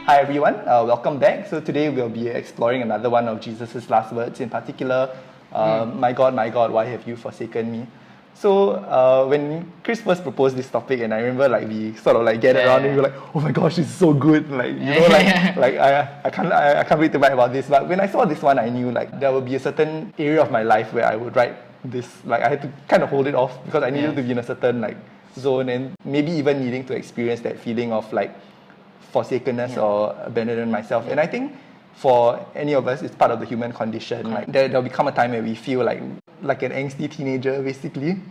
Hi everyone, welcome back. So today we'll be exploring another one of Jesus' last words, in particular, my God, why have you forsaken me? So when Chris first proposed this topic, and I remember we sort of gathered around and we were like, oh my gosh, it's so good, I can't wait to write about this. But when I saw this one, I knew there would be a certain area of my life where I would write this. I had to kind of hold it off because I needed to be in a certain zone, and maybe even needing to experience that feeling of forsakenness or abandonment myself. And I think for any of us, it's part of the human condition. There'll become a time where we feel like an angsty teenager, basically.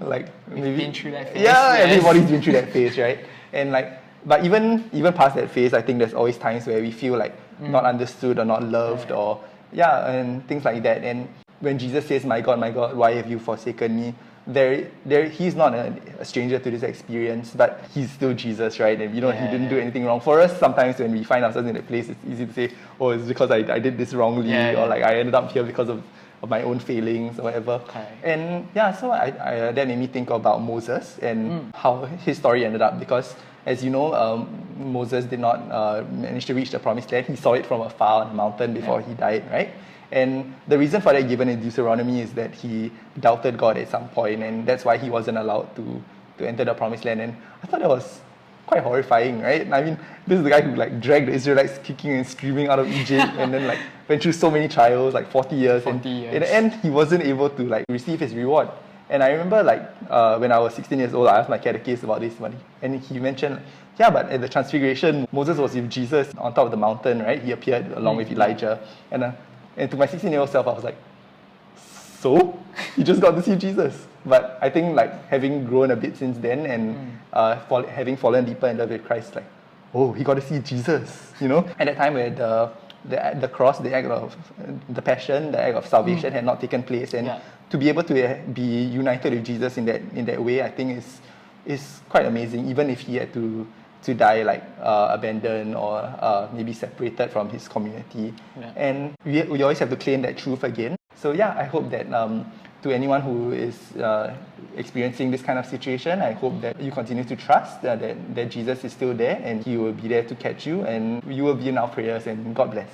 We've been through that phase. Yeah, yes. Everybody's been through that phase, right? And but even past that phase, I think there's always times where we feel not understood or not loved, and things like that. And when Jesus says, my God, why have you forsaken me? He's not a stranger to this experience, but he's still Jesus, right? And he didn't do anything wrong. For us, sometimes when we find ourselves in that place, it's easy to say, oh, it's because I did this wrongly, or I ended up here because of my own failings or whatever. Okay. And so that made me think about Moses and how his story ended up, because as you know, Moses did not manage to reach the promised land. He saw it from afar on the mountain before he died, right? And the reason for that, given in Deuteronomy, is that he doubted God at some point, and that's why he wasn't allowed to enter the promised land. And I thought that was quite horrifying, right? I mean, this is the guy who dragged the Israelites kicking and screaming out of Egypt, and then went through so many trials, 40 years. 40 years. In the end, he wasn't able to receive his reward. And I remember when I was 16 years old, I asked my catechist about this one, and he mentioned, but at the Transfiguration, Moses was with Jesus on top of the mountain, right? He appeared along with Elijah, and to my 16-year-old self, I was like, so? You just got to see Jesus. But I think having grown a bit since then and having fallen deeper in love with Christ, oh, he got to see Jesus, At that time where the cross, the act of the passion, the act of salvation had not taken place, and to be able to be united with Jesus in that way, I think is quite amazing, even if he had to die abandoned or maybe separated from his community. And we always have to claim that truth again. So I hope that to anyone who is experiencing this kind of situation, I hope that you continue to trust that Jesus is still there, and he will be there to catch you, and you will be in our prayers, and God bless.